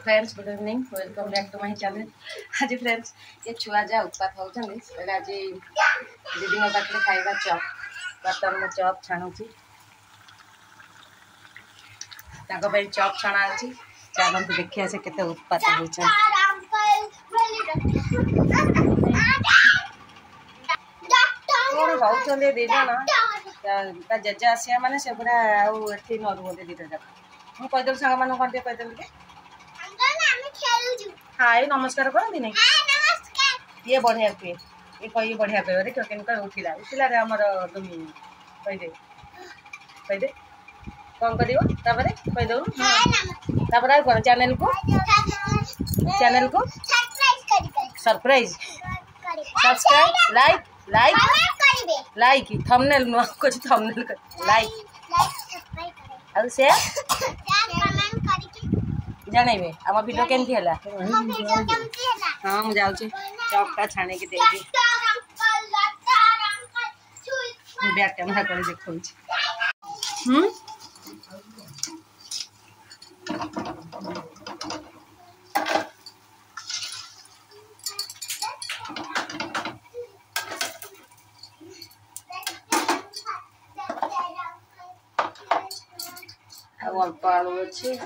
Friends good evening welcome back to my channel. आज friends ये छुआ जा उत्पात होचंदी आज दीदी पाखे खाइबा चॉप बर्तन में चॉप छाणुची चॉप छाणा अच्छी चलते देखिए से केते उत्पात होचन। कौन होचंदे दी जन जेजे आसिया माने से पूरा आउ एठी न रुहते दीटा जाक मु कहिदल संग मान कोन कहिदल के हाय नमस्कार करती नहीं ये बढ़िया पे ये कही बढ़िया पे रे क्यों उठिला उठिला रे हमर तुम कह दे कौन कर कह दो कौन चैनल को surprise subscribe like like like thumbnail नुआ कुछ थंबनेल कर लाइक और शेयर जानइबे आम वीडियो केमती है हाँ मुझे जाऊँ चॉपटा छाणी के देवी बैक कैमेरा कर देखो अल्प आलू अच्छी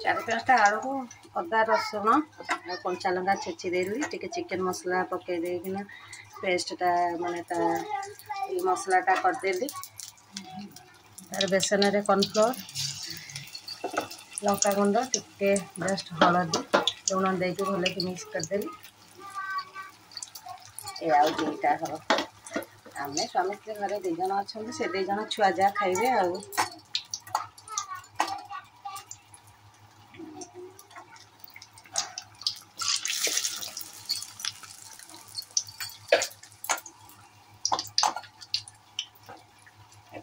चार पाँचटा आलू को अदा रसुण कंचा लंका छेची देली टिके चिकन मसला पकई देना पेस्टा माने मसलाटा करदेली तार बेसन रे कॉर्नफ्लोर लंका गुंड टिके जस्ट हलदी लुण देके भले कि मिक्स करदेली ये आउ दुईटा हम आम स्वामी स्त्री घर दीजन अच्छा से दीजन छुआ जा खाइबे आउ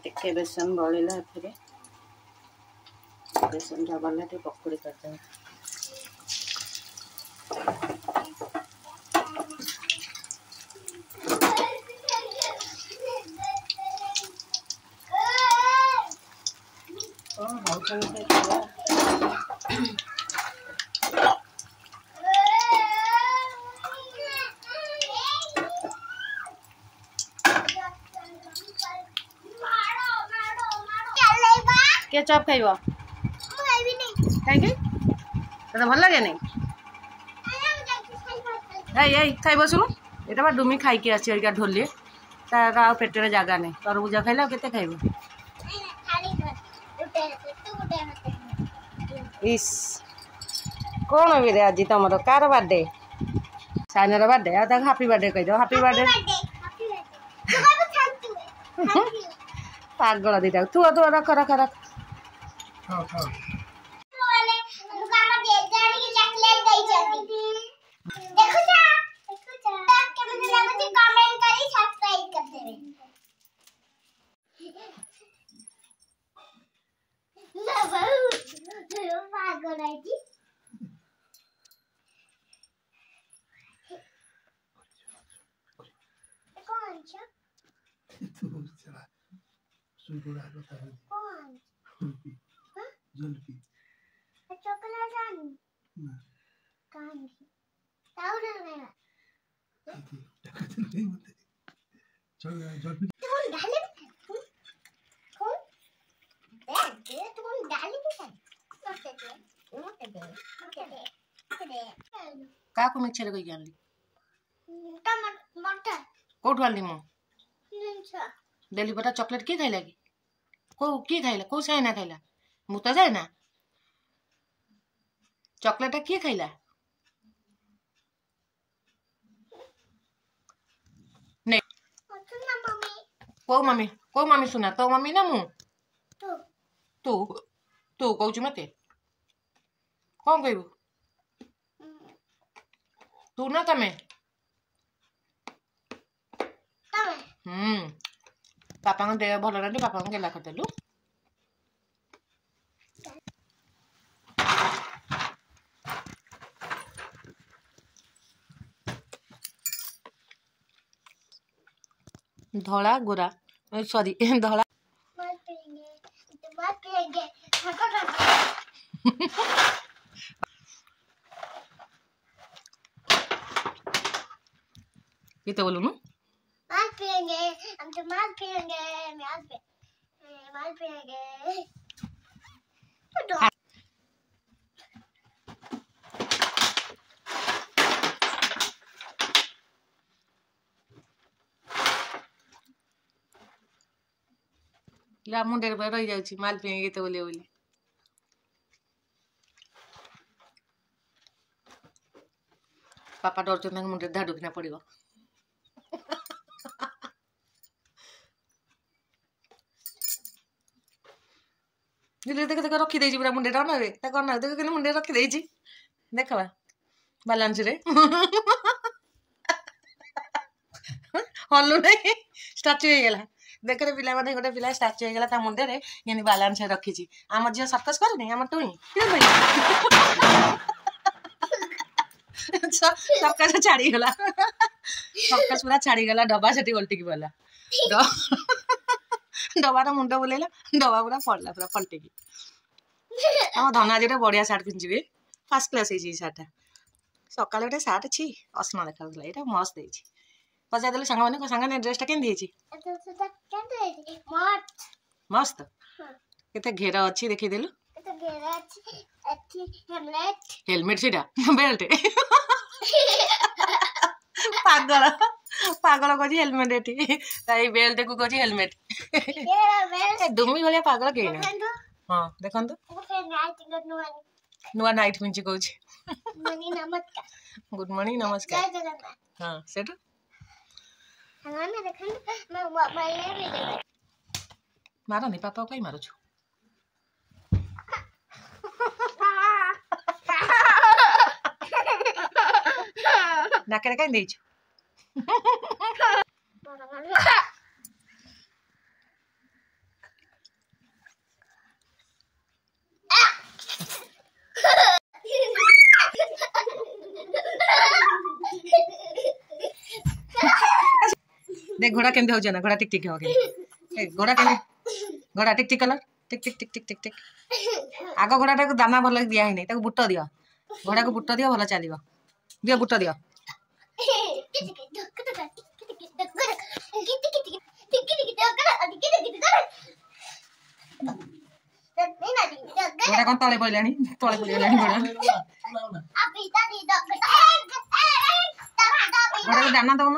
टिके बेसन बलिला फिर बेसन गला टे पकड़ी करते के चॉप खाइबो कहीं तो भल लगे नहीं खाइब शुणु ये डुमी खाई आसी ढोली तार आ पेटे जगह नहीं तरबुजा खाइले के खाइब इस कौन भी आज तुम कार बर्थडे साइनर बर्थडे आ हापी बर्थडे कह दो हापी बर्थडे पागल दीटा तू तू रख रख रख जुल्फी चॉकलेट ना कहां ताऊ लेगा नहीं होते चल जुल्फी तुम डाले कौन दे तुम डाले के का को मिक्सर कोई जानली टमाटर कोठ वाली मो डेली बटा चॉकलेट की खाइला की खाइला को साइना खाइला मु तो जाए ना चॉकलेट किए खाइला नहीं को मम्मी सुना तो मम्मी ना मु तू तू कहू मत कौन कहबू तू ना तमें पापा को देह भल रही पापा को केला करदेलु धला गोरा सॉरी धला कितने बोलूँ माल पिएंगे हम तो माल पिएंगे माल पिएंगे ला मुंडे रही जाऊँ माल पिएंगे तो बोले बोली पापा डर मुंडे धाडुकिना पड़ो देख देख रखी पूरा मुंडे देख कि मुंडे रखी देख बालांस रे हलु नहीं स्टाच्यू हो गला देख रे पिला माने गोटे पिला स्टाच्यू हो गला मुंडे रे ये बालांस रखी आम झील सर्कस करे आम टुई सर्कस छाड़ी गला सर्कस पूरा छाड़ी गला डब्बा से उल्टिकी पड़ा डबार मुंड बुलेला डबा पूरा पड़ला पूरा पलटिकी आम धनाजी बढ़िया सार्ट पिंधि फास्ट क्लास सार्टा सका गोटे सार्ट छी असना देखा यहाँ मस्त देती पचार सांग मैंने सांग ड्रेसटा केमती मस्त केते घेर अच्छी देखीदेलु हेलमेट सीटा बेल्ट पागल पागल कह हेलमेट ये बेल्ट को कह हेलमेट डुमी भाया पागल कहीं हाँ देखो नुआ नाइट पिंची कह गुड मॉर्निंग नमस्कार हाँ से मारनी पापा कहीं मारुछु नाके कहीं देछु देख घोड़ा केमती हो ना घोड़ा टिक टिक हो घोड़ा के घोड़ा टिक टिक कलर टिक टिक टिक टिक टिक टिक आग घोड़ा टाक दाना भल दिया ही नहीं बुट दियो घोड़ा को बुट दियो भल चलो दियो बुट दियो घोड़ा कौन तले पड़े घोड़ा को दाना दौन